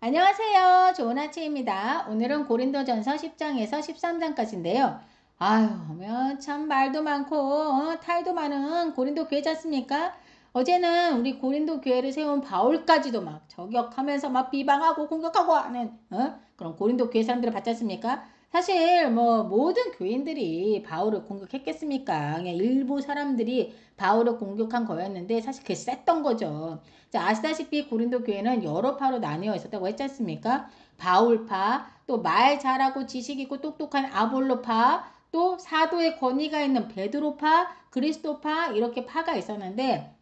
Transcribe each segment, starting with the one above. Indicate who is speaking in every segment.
Speaker 1: 안녕하세요. 좋은 아침입니다. 오늘은 고린도전서 10장에서 13장까지인데요. 아유, 참 말도 많고 탈도 많은 고린도 교회지 않습니까? 어제는 우리 고린도 교회를 세운 바울까지도 막 저격하면서 막 비방하고 공격하고 하는 그런 고린도 교회 사람들을 봤지 않습니까? 사실 뭐 모든 교인들이 바울을 공격했겠습니까? 그냥 일부 사람들이 바울을 공격한 거였는데 사실 그게 셌던 거죠. 자, 아시다시피 고린도 교회는 여러 파로 나뉘어 있었다고 했지 않습니까? 바울파, 또 말 잘하고 지식 있고 똑똑한 아볼로파, 또 사도의 권위가 있는 베드로파, 그리스도파 이렇게 파가 있었는데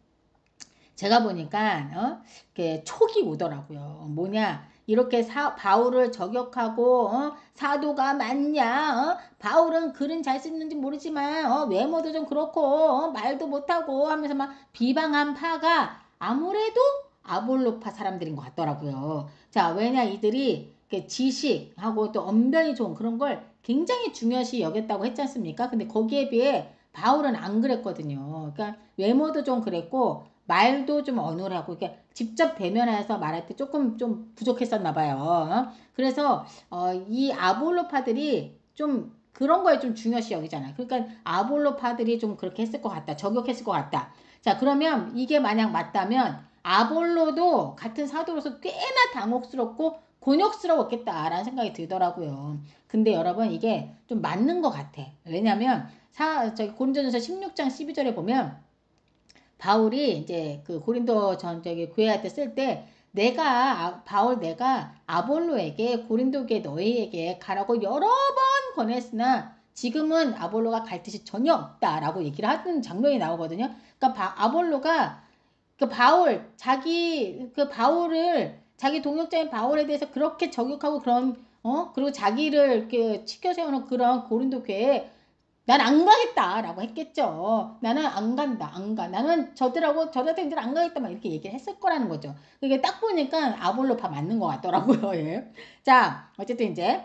Speaker 1: 제가 보니까 이렇게 촉이 오더라고요. 뭐냐? 이렇게 바울을 저격하고 사도가 맞냐? 바울은 글은 잘 쓰는지 모르지만 외모도 좀 그렇고 말도 못하고 하면서 막 비방한 파가 아무래도 아볼로파 사람들인 것 같더라고요. 자, 왜냐 이들이 지식하고 또 언변이 좋은 그런 걸 굉장히 중요시 여겼다고 했지 않습니까? 근데 거기에 비해 바울은 안 그랬거든요. 그러니까 외모도 좀 그랬고 말도 좀 어눌하고 이렇게 직접 대면해서 말할 때 조금 좀 부족했었나 봐요. 그래서 이 아볼로파들이 좀 그런 거에 좀 중요시 여기잖아요. 그러니까 아볼로파들이 좀 그렇게 했을 것 같다. 저격했을 것 같다. 자, 그러면 이게 만약 맞다면 아볼로도 같은 사도로서 꽤나 당혹스럽고 곤욕스러웠겠다라는 생각이 들더라고요. 근데 여러분 이게 좀 맞는 것 같아. 왜냐면 저기 고린도전서 16장 12절에 보면 바울이 이제 그 고린도 저기 교회할 때 쓸 때 내가 아볼로에게 고린도 교회 너희에게 가라고 여러 번 권했으나 지금은 아볼로가 갈 뜻이 전혀 없다라고 얘기를 하는 장면이 나오거든요. 그러니까 아볼로가 그 바울을 자기 동역자인 바울에 대해서 그렇게 저격하고 그런 그리고 자기를 이렇게 치켜 세우는 그런 고린도 교회에 난 안 가겠다라고 했겠죠. 나는 안 간다, 안 가. 나는 저들한테 안 가겠다, 막 이렇게 얘기를 했을 거라는 거죠. 이게 딱 보니까 아볼로파 맞는 것 같더라고요. 예. 자, 어쨌든 이제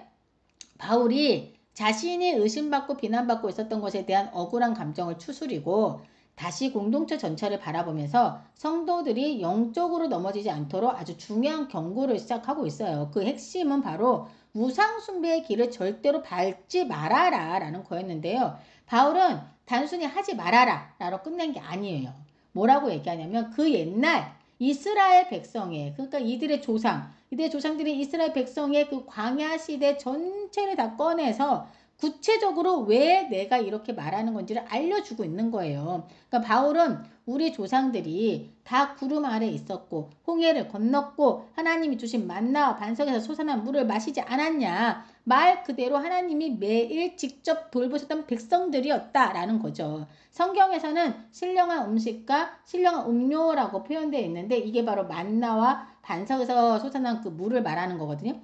Speaker 1: 바울이 자신이 의심받고 비난받고 있었던 것에 대한 억울한 감정을 추스리고 다시 공동체 전체를 바라보면서 성도들이 영적으로 넘어지지 않도록 아주 중요한 경고를 시작하고 있어요. 그 핵심은 바로 우상숭배의 길을 절대로 밟지 말아라 라는 거였는데요. 바울은 단순히 하지 말아라 라고 끝낸 게 아니에요. 뭐라고 얘기하냐면 그 옛날 이스라엘 백성의 그러니까 이들의 조상들이 이스라엘 백성의 그 광야 시대 전체를 다 꺼내서 구체적으로 왜 내가 이렇게 말하는 건지를 알려주고 있는 거예요. 그러니까 바울은 우리 조상들이 다 구름 아래 있었고 홍해를 건넜고 하나님이 주신 만나와 반석에서 솟아난 물을 마시지 않았냐. 말 그대로 하나님이 매일 직접 돌보셨던 백성들이었다라는 거죠. 성경에서는 신령한 음식과 신령한 음료라고 표현되어 있는데 이게 바로 만나와 반석에서 솟아난 그 물을 말하는 거거든요.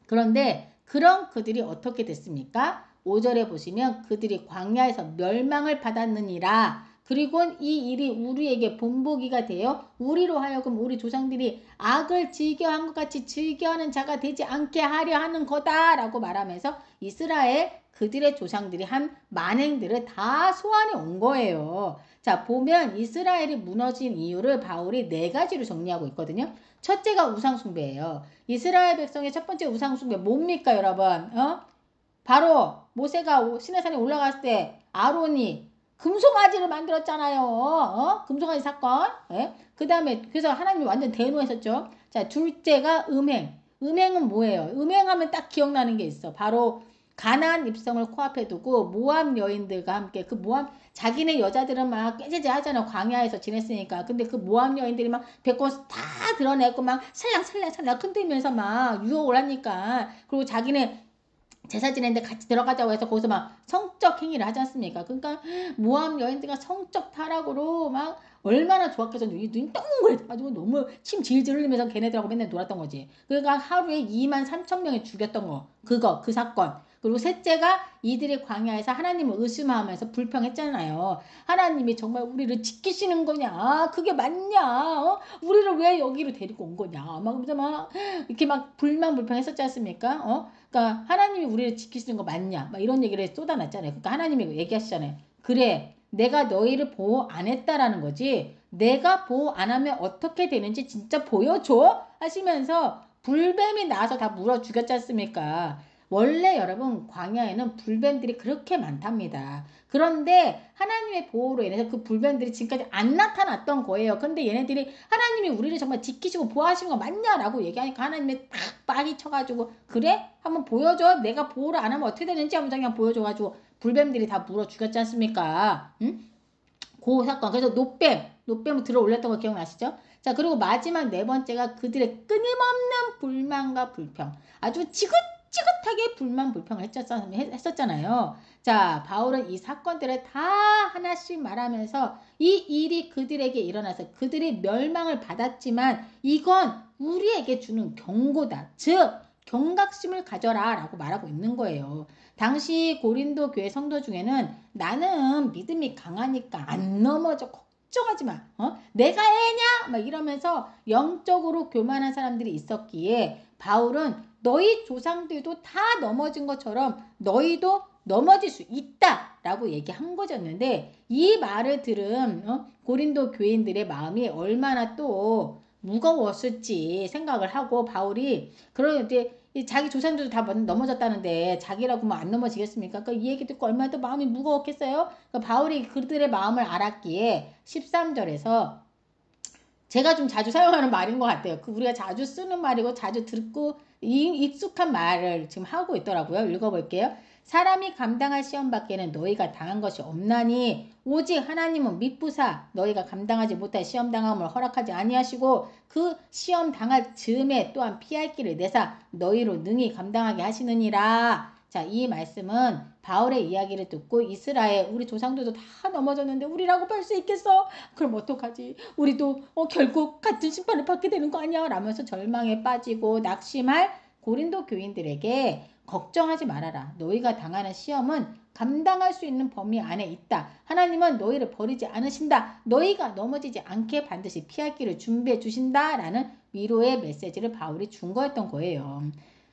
Speaker 1: 그런데 그런 그들이 어떻게 됐습니까? 5절에 보시면 그들이 광야에서 멸망을 받았느니라. 그리고 이 일이 우리에게 본보기가 되어 우리로 하여금 우리 조상들이 악을 즐겨한 것 같이 즐겨하는 자가 되지 않게 하려 하는 거다라고 말하면서 이스라엘 그들의 조상들이 한 만행들을 다 소환해 온 거예요. 자, 보면 이스라엘이 무너진 이유를 바울이 네 가지로 정리하고 있거든요. 첫째가 우상숭배예요. 이스라엘 백성의 첫 번째 우상숭배 뭡니까 여러분? 바로 모세가 시내산에 올라갔을 때 아론이 금송아지를 만들었잖아요. 금송아지 사건. 예? 그 다음에 그래서 하나님이 완전 대노했었죠. 자, 둘째가 음행. 음행은 뭐예요? 음행하면 딱 기억나는 게 있어. 바로 가나안 입성을 코앞에 두고 모압 여인들과 함께 그 모압 자기네 여자들은 막 깨제제 하잖아. 광야에서 지냈으니까. 근데 그 모압 여인들이 막 배꼽 다 드러내고 막 살랑살랑 흔들면서 막 유혹을 하니까 그리고 자기네 제사 지내는데 같이 들어가자고 해서 거기서 막 성적 행위를 하지 않습니까? 그러니까 모함 여인들과 성적 타락으로 막 얼마나 좋았겠어. 눈이 동그래가지고 너무 침 질질 흘리면서 걔네들하고 맨날 놀았던 거지. 그러니까 하루에 2만 3천 명이 죽였던 거. 그 사건. 그리고 셋째가 이들이 광야에서 하나님을 의심하면서 불평했잖아요. 하나님이 정말 우리를 지키시는 거냐? 그게 맞냐? 우리를 왜 여기로 데리고 온 거냐? 막 이렇게 막 불평했었지 않습니까? 그러니까 하나님이 우리를 지키시는 거 맞냐? 막 이런 얘기를 쏟아놨잖아요. 그러니까 하나님이 얘기하시잖아요. 그래, 내가 너희를 보호 안 했다라는 거지. 내가 보호 안 하면 어떻게 되는지 진짜 보여줘? 하시면서 불뱀이 나와서 다 물어 죽였지 않습니까? 원래 여러분 광야에는 불뱀들이 그렇게 많답니다. 그런데 하나님의 보호로 인해서 그 불뱀들이 지금까지 안 나타났던 거예요. 근데 얘네들이 하나님이 우리를 정말 지키시고 보호하시는 거 맞냐라고 얘기하니까 하나님이 딱 빠기 쳐가지고 그래? 한번 보여줘. 내가 보호를 안 하면 어떻게 되는지 한번 그냥 보여줘가지고 불뱀들이 다 물어 죽였지 않습니까? 응? 그 사건. 그래서 노뱀을 들어 올렸던 거 기억나시죠? 자, 그리고 마지막 네 번째가 그들의 끊임없는 불만과 불평. 아주 지긋지긋하게 불만, 불평을 했었잖아요. 자, 바울은 이 사건들을 다 하나씩 말하면서 이 일이 그들에게 일어나서 그들이 멸망을 받았지만 이건 우리에게 주는 경고다. 즉, 경각심을 가져라 라고 말하고 있는 거예요. 당시 고린도 교회 성도 중에는 나는 믿음이 강하니까 안 넘어져 걱정하지 마. 내가 애냐? 막 이러면서 영적으로 교만한 사람들이 있었기에 바울은 너희 조상들도 다 넘어진 것처럼 너희도 넘어질 수 있다 라고 얘기한 거였는데 이 말을 들은 고린도 교인들의 마음이 얼마나 또 무거웠을지 생각을 하고 바울이 그런 이제 자기 조상들도 다 넘어졌다는데 자기라고 뭐 안 넘어지겠습니까? 그러니까 이 얘기 듣고 얼마나 또 마음이 무거웠겠어요? 그러니까 바울이 그들의 마음을 알았기에 13절에서 제가 좀 자주 사용하는 말인 것 같아요. 우리가 자주 쓰는 말이고 자주 듣고 익숙한 말을 지금 하고 있더라고요. 읽어볼게요. 사람이 감당할 시험 밖에는 너희가 당한 것이 없나니 오직 하나님은 미쁘사 너희가 감당하지 못할 시험 당함을 허락하지 아니하시고 그 시험 당할 즈음에 또한 피할 길을 내사 너희로 능히 감당하게 하시느니라. 자, 이 말씀은 바울의 이야기를 듣고 이스라엘 우리 조상들도 다 넘어졌는데 우리라고 할 수 있겠어? 그럼 어떡하지? 우리도 결국 같은 심판을 받게 되는 거 아니야? 라면서 절망에 빠지고 낙심할 고린도 교인들에게 걱정하지 말아라. 너희가 당하는 시험은 감당할 수 있는 범위 안에 있다. 하나님은 너희를 버리지 않으신다. 너희가 넘어지지 않게 반드시 피할 길을 준비해 주신다. 라는 위로의 메시지를 바울이 준 거였던 거예요.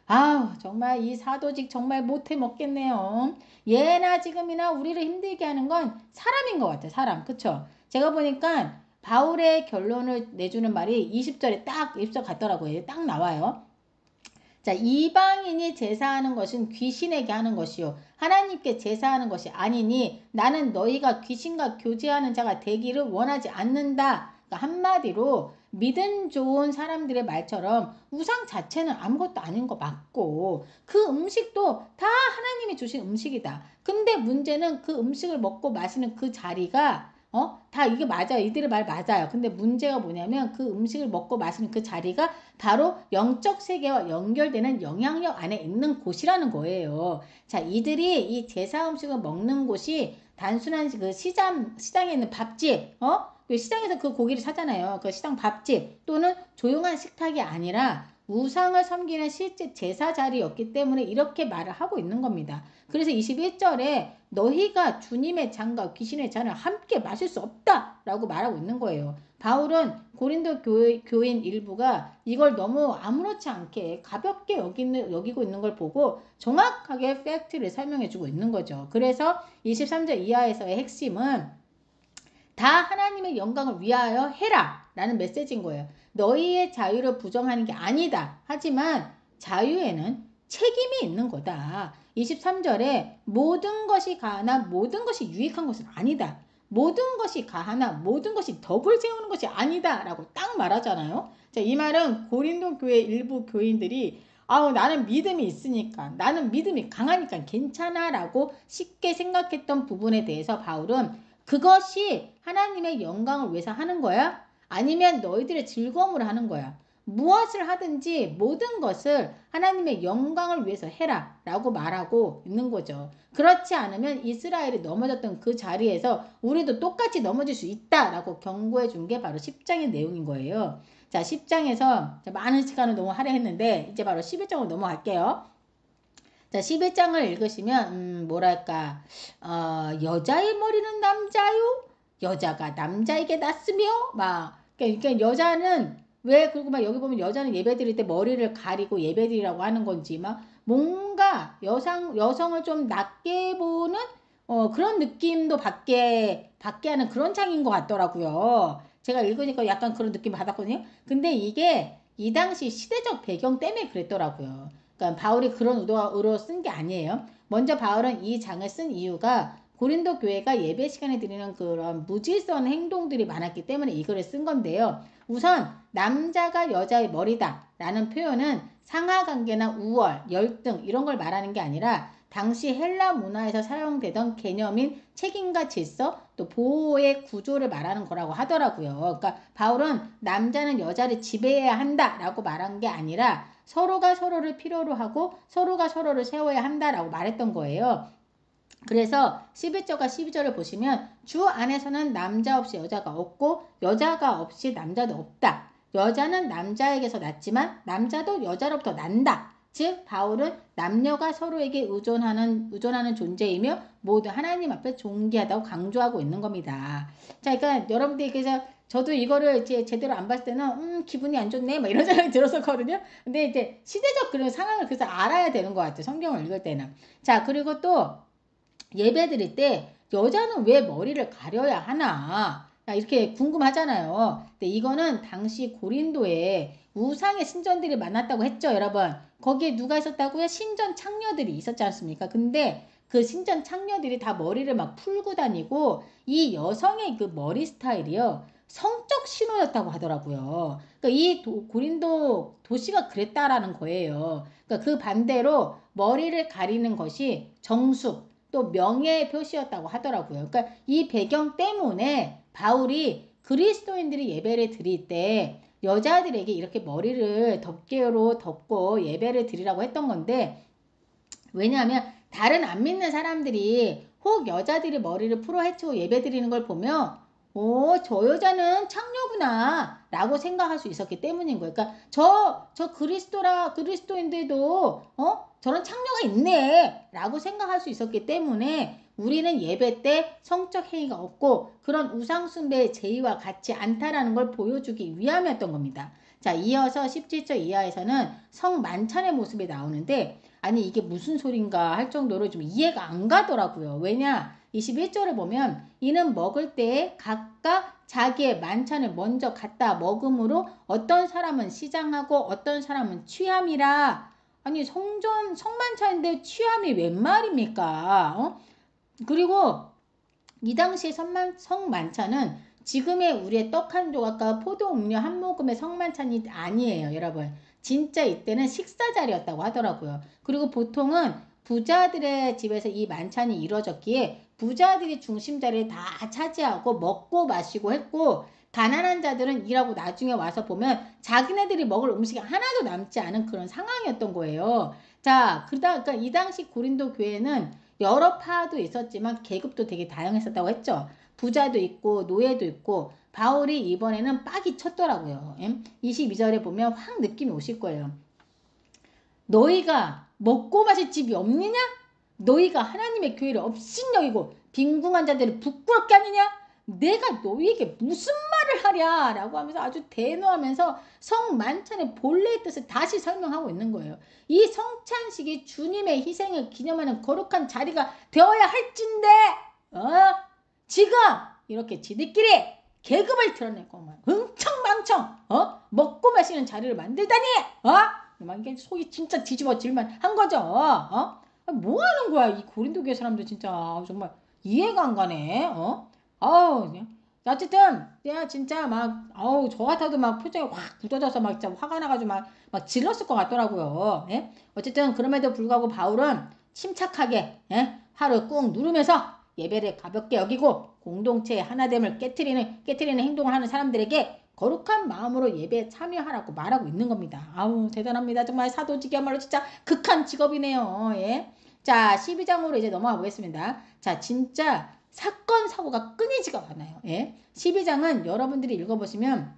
Speaker 1: 아우 정말 이 사도직 정말 못해 먹겠네요. 예나 지금이나 우리를 힘들게 하는 건 사람인 것 같아요. 사람. 그쵸? 제가 보니까 바울의 결론을 내주는 말이 20절에 딱 입서 갔더라고요. 딱 나와요. 자, 이방인이 제사하는 것은 귀신에게 하는 것이요 하나님께 제사하는 것이 아니니 나는 너희가 귀신과 교제하는 자가 되기를 원하지 않는다. 그러니까 한마디로 믿음 좋은 사람들의 말처럼 우상 자체는 아무것도 아닌 거 맞고 그 음식도 다 하나님이 주신 음식이다. 근데 문제는 그 음식을 먹고 마시는 그 자리가 다 이게 맞아요. 이들의 말 맞아요. 근데 문제가 뭐냐면 그 음식을 먹고 마시는 그 자리가 바로 영적 세계와 연결되는 영향력 안에 있는 곳이라는 거예요. 자, 이들이 이 제사 음식을 먹는 곳이 단순한 그 시장에 있는 밥집, 그 시장에서 그 고기를 사잖아요. 그 시장 밥집 또는 조용한 식탁이 아니라 우상을 섬기는 실제 제사 자리였기 때문에 이렇게 말을 하고 있는 겁니다. 그래서 21절에 너희가 주님의 잔과 귀신의 잔을 함께 마실 수 없다라고 말하고 있는 거예요. 바울은 고린도 교인 일부가 이걸 너무 아무렇지 않게 가볍게 여기고 있는 걸 보고 정확하게 팩트를 설명해주고 있는 거죠. 그래서 23절 이하에서의 핵심은 다 하나님의 영광을 위하여 해라 라는 메시지인 거예요. 너희의 자유를 부정하는 게 아니다. 하지만 자유에는 책임이 있는 거다. 23절에 모든 것이 가하나 모든 것이 유익한 것은 아니다. 모든 것이 가하나 모든 것이 덕을 세우는 것이 아니다 라고 딱 말하잖아요. 자, 이 말은 고린도 교회 일부 교인들이 나는 믿음이 있으니까 나는 믿음이 강하니까 괜찮아 라고 쉽게 생각했던 부분에 대해서 바울은 그것이 하나님의 영광을 위해서 하는 거야? 아니면 너희들의 즐거움을 하는 거야? 무엇을 하든지 모든 것을 하나님의 영광을 위해서 해라 라고 말하고 있는 거죠. 그렇지 않으면 이스라엘이 넘어졌던 그 자리에서 우리도 똑같이 넘어질 수 있다 라고 경고해 준 게 바로 10장의 내용인 거예요. 자, 10장에서 많은 시간을 너무 할애했는데 이제 바로 11장으로 넘어갈게요. 자, 11장을 읽으시면 뭐랄까 여자의 머리는 남자요? 여자가 남자에게 낫으며 막 그러니까 여자는 왜 그리고 막 여기 보면 여자는 예배드릴 때 머리를 가리고 예배드리라고 하는 건지 막 뭔가 여성을 좀 낮게 보는 그런 느낌도 받게 하는 그런 장인 것 같더라고요. 제가 읽으니까 약간 그런 느낌 받았거든요. 근데 이게 이 당시 시대적 배경 때문에 그랬더라고요. 그러니까 바울이 그런 의도로 쓴 게 아니에요. 먼저 바울은 이 장을 쓴 이유가 고린도 교회가 예배 시간에 드리는 그런 무질서한 행동들이 많았기 때문에 이거를 쓴 건데요. 우선 남자가 여자의 머리다 라는 표현은 상하관계나 우월, 열등 이런 걸 말하는 게 아니라 당시 헬라 문화에서 사용되던 개념인 책임과 질서 또 보호의 구조를 말하는 거라고 하더라고요. 그러니까 바울은 남자는 여자를 지배해야 한다라고 말한 게 아니라 서로가 서로를 필요로 하고 서로가 서로를 세워야 한다라고 말했던 거예요. 그래서 11절과 12절을 보시면 주 안에서는 남자 없이 여자가 없고 여자가 없이 남자도 없다. 여자는 남자에게서 낳지만 남자도 여자로부터 난다. 즉 바울은 남녀가 서로에게 의존하는 존재이며 모두 하나님 앞에 존귀하다고 강조하고 있는 겁니다. 자, 그러니까 여러분들이 그래서 저도 이거를 이제 제대로 안 봤을 때는 기분이 안 좋네 막 이런 생각이 들었었거든요. 근데 이제 시대적 그런 상황을 그래서 알아야 되는 것 같아요. 성경을 읽을 때는. 자, 그리고 또 예배 드릴 때 여자는 왜 머리를 가려야 하나? 이렇게 궁금하잖아요. 근데 이거는 당시 고린도에 우상의 신전들이 많았다고 했죠, 여러분. 거기에 누가 있었다고요? 신전 창녀들이 있었지 않습니까? 근데 그 신전 창녀들이 다 머리를 막 풀고 다니고 이 여성의 그 머리 스타일이요. 성적 신호였다고 하더라고요. 그러니까 이 고린도 도시가 그랬다라는 거예요. 그러니까 그 반대로 머리를 가리는 것이 정숙, 또 명예의 표시였다고 하더라고요. 그러니까 이 배경 때문에 바울이 그리스도인들이 예배를 드릴 때 여자들에게 이렇게 머리를 덮개로 덮고 예배를 드리라고 했던 건데 왜냐하면 다른 안 믿는 사람들이 혹 여자들이 머리를 풀어 헤치고 예배 드리는 걸 보면 저 여자는 창녀구나 라고 생각할 수 있었기 때문인 거예요. 그러니까 저 그리스도인들도 저런 창녀가 있네 라고 생각할 수 있었기 때문에 우리는 예배 때 성적 행위가 없고 그런 우상숭배의 제의와 같지 않다라는 걸 보여주기 위함이었던 겁니다. 자, 이어서 17절 이하에서는 성만찬의 모습이 나오는데 아니 이게 무슨 소린가 할 정도로 좀 이해가 안 가더라고요. 왜냐? 21절을 보면 이는 먹을 때에 각각 자기의 만찬을 먼저 갖다 먹음으로 어떤 사람은 시장하고 어떤 사람은 취함이라. 아니 성만찬인데 취함이 웬 말입니까? 그리고 이 당시의 성만찬은 지금의 우리의 떡 한 조각과 포도 음료 한 모금의 성만찬이 아니에요, 여러분. 진짜 이때는 식사 자리였다고 하더라고요. 그리고 보통은 부자들의 집에서 이 만찬이 이루어졌기에 부자들이 중심 자리를 다 차지하고 먹고 마시고 했고 가난한 자들은 일하고 나중에 와서 보면 자기네들이 먹을 음식이 하나도 남지 않은 그런 상황이었던 거예요. 자, 그러니까 이 당시 고린도 교회는 여러 파도 있었지만 계급도 되게 다양했었다고 했죠. 부자도 있고 노예도 있고 바울이 이번에는 빡이 쳤더라고요. 22절에 보면 확 느낌이 오실 거예요. 너희가 먹고 마실 집이 없느냐? 너희가 하나님의 교회를 업신여기고 빈궁한 자들을 부끄럽게 하느냐? 내가 너희에게 무슨 말을 하랴? 라고 하면서 아주 대노하면서 성만찬의 본래의 뜻을 다시 설명하고 있는 거예요. 이 성찬식이 주님의 희생을 기념하는 거룩한 자리가 되어야 할진데 지금 이렇게 지들끼리 계급을 드러내고 흥청망청 먹고 마시는 자리를 만들다니 막 이게 속이 진짜 뒤집어질만 한 거죠. 뭐 하는 거야 이 고린도 교회 사람들 진짜 정말 이해가 안 가네. 그냥 어쨌든 내가 진짜 막 저 같아도 막 표정이 확 굳어져서 막 진짜 화가 나가지고 막 질렀을 것 같더라고요. 예? 어쨌든 그럼에도 불구하고 바울은 침착하게 팔을 꾹 누르면서 예배를 가볍게 여기고 공동체의 하나됨을 깨트리는 행동을 하는 사람들에게 거룩한 마음으로 예배에 참여하라고 말하고 있는 겁니다. 대단합니다. 정말 사도직이야말로 진짜 극한 직업이네요. 예. 자, 12장으로 이제 넘어가 보겠습니다. 자, 진짜 사건 사고가 끊이지가 않아요. 예. 12장은 여러분들이 읽어보시면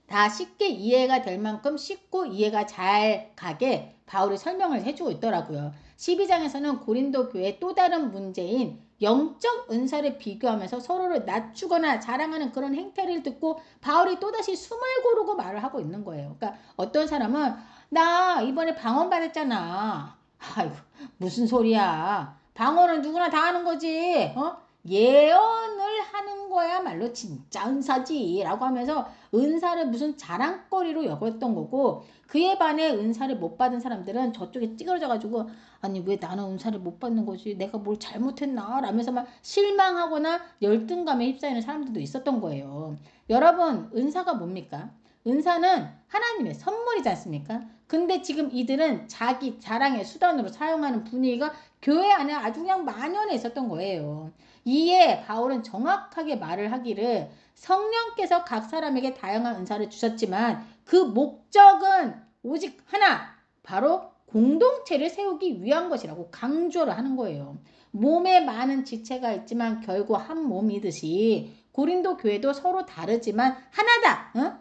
Speaker 1: 다 쉽게 이해가 될 만큼 쉽고 이해가 잘 가게 바울이 설명을 해주고 있더라고요. 12장에서는 고린도 교회의 또 다른 문제인 영적 은사를 비교하면서 서로를 낮추거나 자랑하는 그런 행태를 듣고 바울이 또다시 숨을 고르고 말을 하고 있는 거예요. 그러니까 어떤 사람은 나 이번에 방언 받았잖아. 아이고 무슨 소리야. 방언은 누구나 다 하는 거지. 예언을 하는 거야말로 진짜 은사지 라고 하면서 은사를 무슨 자랑거리로 여겼던 거고, 그에 반해 은사를 못 받은 사람들은 저쪽에 찌그러져 가지고 아니 왜 나는 은사를 못 받는 거지, 내가 뭘 잘못했나 라면서 막 실망하거나 열등감에 휩싸이는 사람들도 있었던 거예요. 여러분, 은사가 뭡니까? 은사는 하나님의 선물이지 않습니까? 근데 지금 이들은 자기 자랑의 수단으로 사용하는 분위기가 교회 안에 아주 그냥 만연해 있었던 거예요. 이에 바울은 정확하게 말을 하기를, 성령께서 각 사람에게 다양한 은사를 주셨지만 그 목적은 오직 하나, 바로 공동체를 세우기 위한 것이라고 강조를 하는 거예요. 몸에 많은 지체가 있지만 결국 한 몸이듯이 고린도 교회도 서로 다르지만 하나다. 응?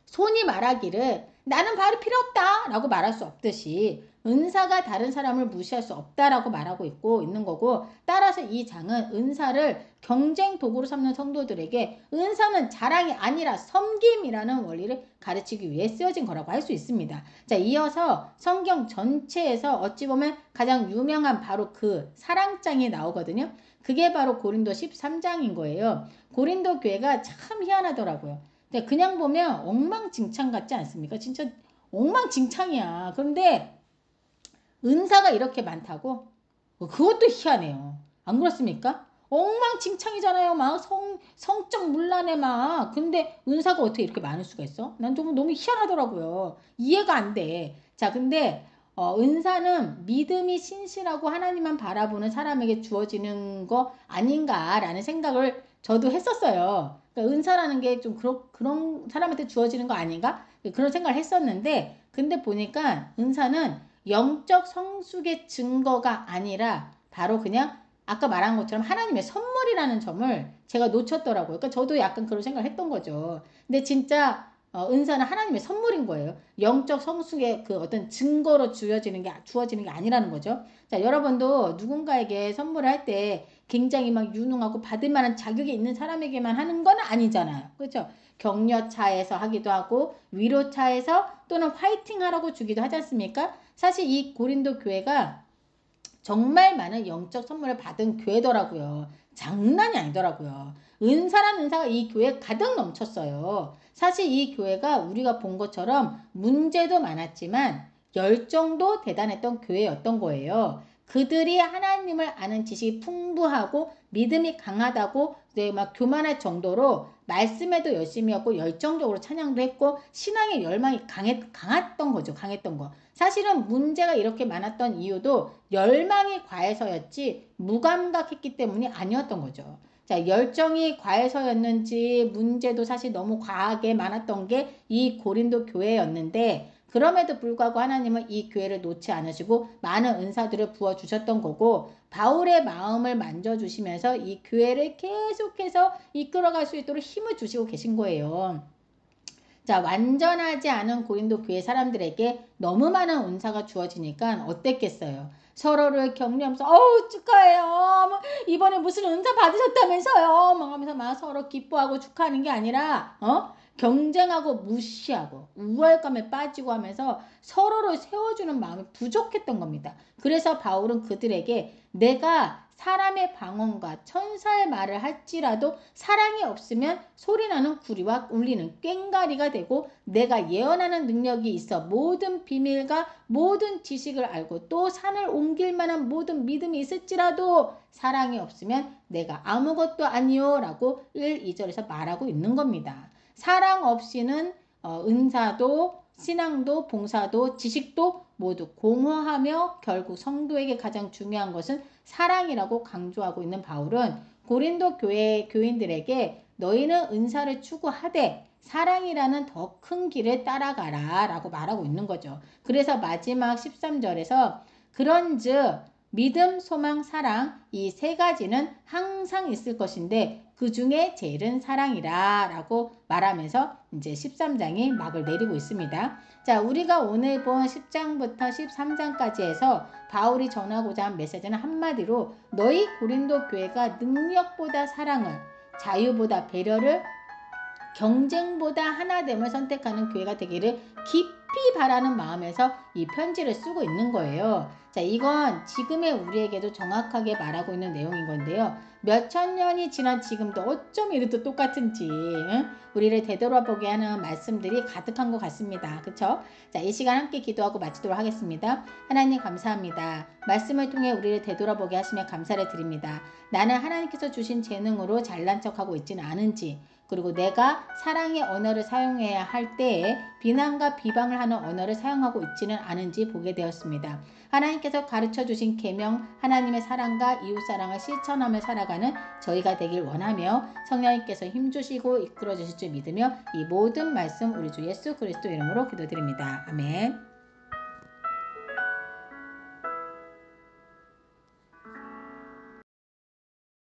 Speaker 1: 손이 말하기를 나는 바로 필요 없다 라고 말할 수 없듯이 은사가 다른 사람을 무시할 수 없다라고 말하고 있는 거고, 따라서 이 장은 은사를 경쟁 도구로 삼는 성도들에게 은사는 자랑이 아니라 섬김이라는 원리를 가르치기 위해 쓰여진 거라고 할 수 있습니다. 자, 이어서 성경 전체에서 어찌 보면 가장 유명한 바로 그 사랑장이 나오거든요. 그게 바로 고린도 13장인 거예요. 고린도 교회가 참 희한하더라고요. 그냥 보면 엉망진창 같지 않습니까? 진짜 엉망진창이야. 그런데 은사가 이렇게 많다고? 그것도 희한해요. 안 그렇습니까? 엉망진창이잖아요. 막 성적 문란에 막. 근데 은사가 어떻게 이렇게 많을 수가 있어? 난 좀 너무 희한하더라고요. 이해가 안 돼. 자, 근데 은사는 믿음이 신실하고 하나님만 바라보는 사람에게 주어지는 거 아닌가라는 생각을 저도 했었어요. 그러니까 은사라는 게 좀 그런 사람한테 주어지는 거 아닌가? 그런 생각을 했었는데, 근데 보니까 은사는 영적 성숙의 증거가 아니라 바로 그냥 아까 말한 것처럼 하나님의 선물이라는 점을 제가 놓쳤더라고요. 그러니까 저도 약간 그런 생각을 했던 거죠. 근데 진짜 은사는 하나님의 선물인 거예요. 영적 성숙의 그 어떤 증거로 주어지는 게 아니라는 거죠. 자, 여러분도 누군가에게 선물을 할 때 굉장히 막 유능하고 받을 만한 자격이 있는 사람에게만 하는 건 아니잖아요. 그렇죠? 격려차에서 하기도 하고 위로차에서 또는 화이팅 하라고 주기도 하지 않습니까? 사실 이 고린도 교회가 정말 많은 영적 선물을 받은 교회더라고요. 장난이 아니더라고요. 은사란 은사가 이 교회에 가득 넘쳤어요. 사실 이 교회가 우리가 본 것처럼 문제도 많았지만 열정도 대단했던 교회였던 거예요. 그들이 하나님을 아는 지식이 풍부하고 믿음이 강하다고 막 교만할 정도로 말씀에도 열심히 했고 열정적으로 찬양도 했고 신앙의 열망이 강했던 거죠. 강했던 거. 사실은 문제가 이렇게 많았던 이유도 열망이 과해서였지 무감각했기 때문이 아니었던 거죠. 자, 열정이 과해서였는지 문제도 사실 너무 과하게 많았던 게 이 고린도 교회였는데, 그럼에도 불구하고 하나님은 이 교회를 놓지 않으시고 많은 은사들을 부어주셨던 거고, 바울의 마음을 만져주시면서 이 교회를 계속해서 이끌어갈 수 있도록 힘을 주시고 계신 거예요. 자, 완전하지 않은 고린도 교회 사람들에게 너무 많은 은사가 주어지니까 어땠겠어요? 서로를 격려하면서 축하해요. 뭐, 이번에 무슨 은사 받으셨다면서요. 막 하면서 막 서로 기뻐하고 축하하는 게 아니라 경쟁하고 무시하고 우월감에 빠지고 하면서 서로를 세워주는 마음이 부족했던 겁니다. 그래서 바울은 그들에게 내가 사람의 방언과 천사의 말을 할지라도 사랑이 없으면 소리나는 구리와 울리는 꽹가리가 되고, 내가 예언하는 능력이 있어 모든 비밀과 모든 지식을 알고 또 산을 옮길 만한 모든 믿음이 있을지라도 사랑이 없으면 내가 아무것도 아니요 라고 1, 2절에서 말하고 있는 겁니다. 사랑 없이는 은사도 신앙도 봉사도 지식도 모두 공허하며 결국 성도에게 가장 중요한 것은 사랑이라고 강조하고 있는 바울은 고린도 교회 교인들에게 너희는 은사를 추구하되 사랑이라는 더 큰 길을 따라가라 라고 말하고 있는 거죠. 그래서 마지막 13절에서 그런즉 믿음, 소망, 사랑 이 세 가지는 항상 있을 것인데 그 중에 제일은 사랑이라 라고 말하면서 이제 13장이 막을 내리고 있습니다. 자, 우리가 오늘 본 10장부터 13장까지 해서 바울이 전하고자 한 메시지는 한마디로 너희 고린도 교회가 능력보다 사랑을, 자유보다 배려를, 경쟁보다 하나됨을 선택하는 교회가 되기를 깊이 바라는 마음에서 이 편지를 쓰고 있는 거예요. 자, 이건 지금의 우리에게도 정확하게 말하고 있는 내용인 건데요. 몇천 년이 지난 지금도 어쩜 이래도 똑같은지, 응? 우리를 되돌아보게 하는 말씀들이 가득한 것 같습니다. 그쵸? 자, 이 시간 함께 기도하고 마치도록 하겠습니다. 하나님 감사합니다. 말씀을 통해 우리를 되돌아보게 하시며 감사를 드립니다. 나는 하나님께서 주신 재능으로 잘난 척하고 있지는 않은지, 그리고 내가 사랑의 언어를 사용해야 할 때에 비난과 비방을 하는 언어를 사용하고 있지는 않은지 보게 되었습니다. 하나님께서 가르쳐 주신 계명, 하나님의 사랑과 이웃 사랑을 실천하며 살아가는 저희가 되길 원하며 성령님께서 힘주시고 이끌어 주실 줄 믿으며 이 모든 말씀 우리 주 예수 그리스도 이름으로 기도드립니다. 아멘.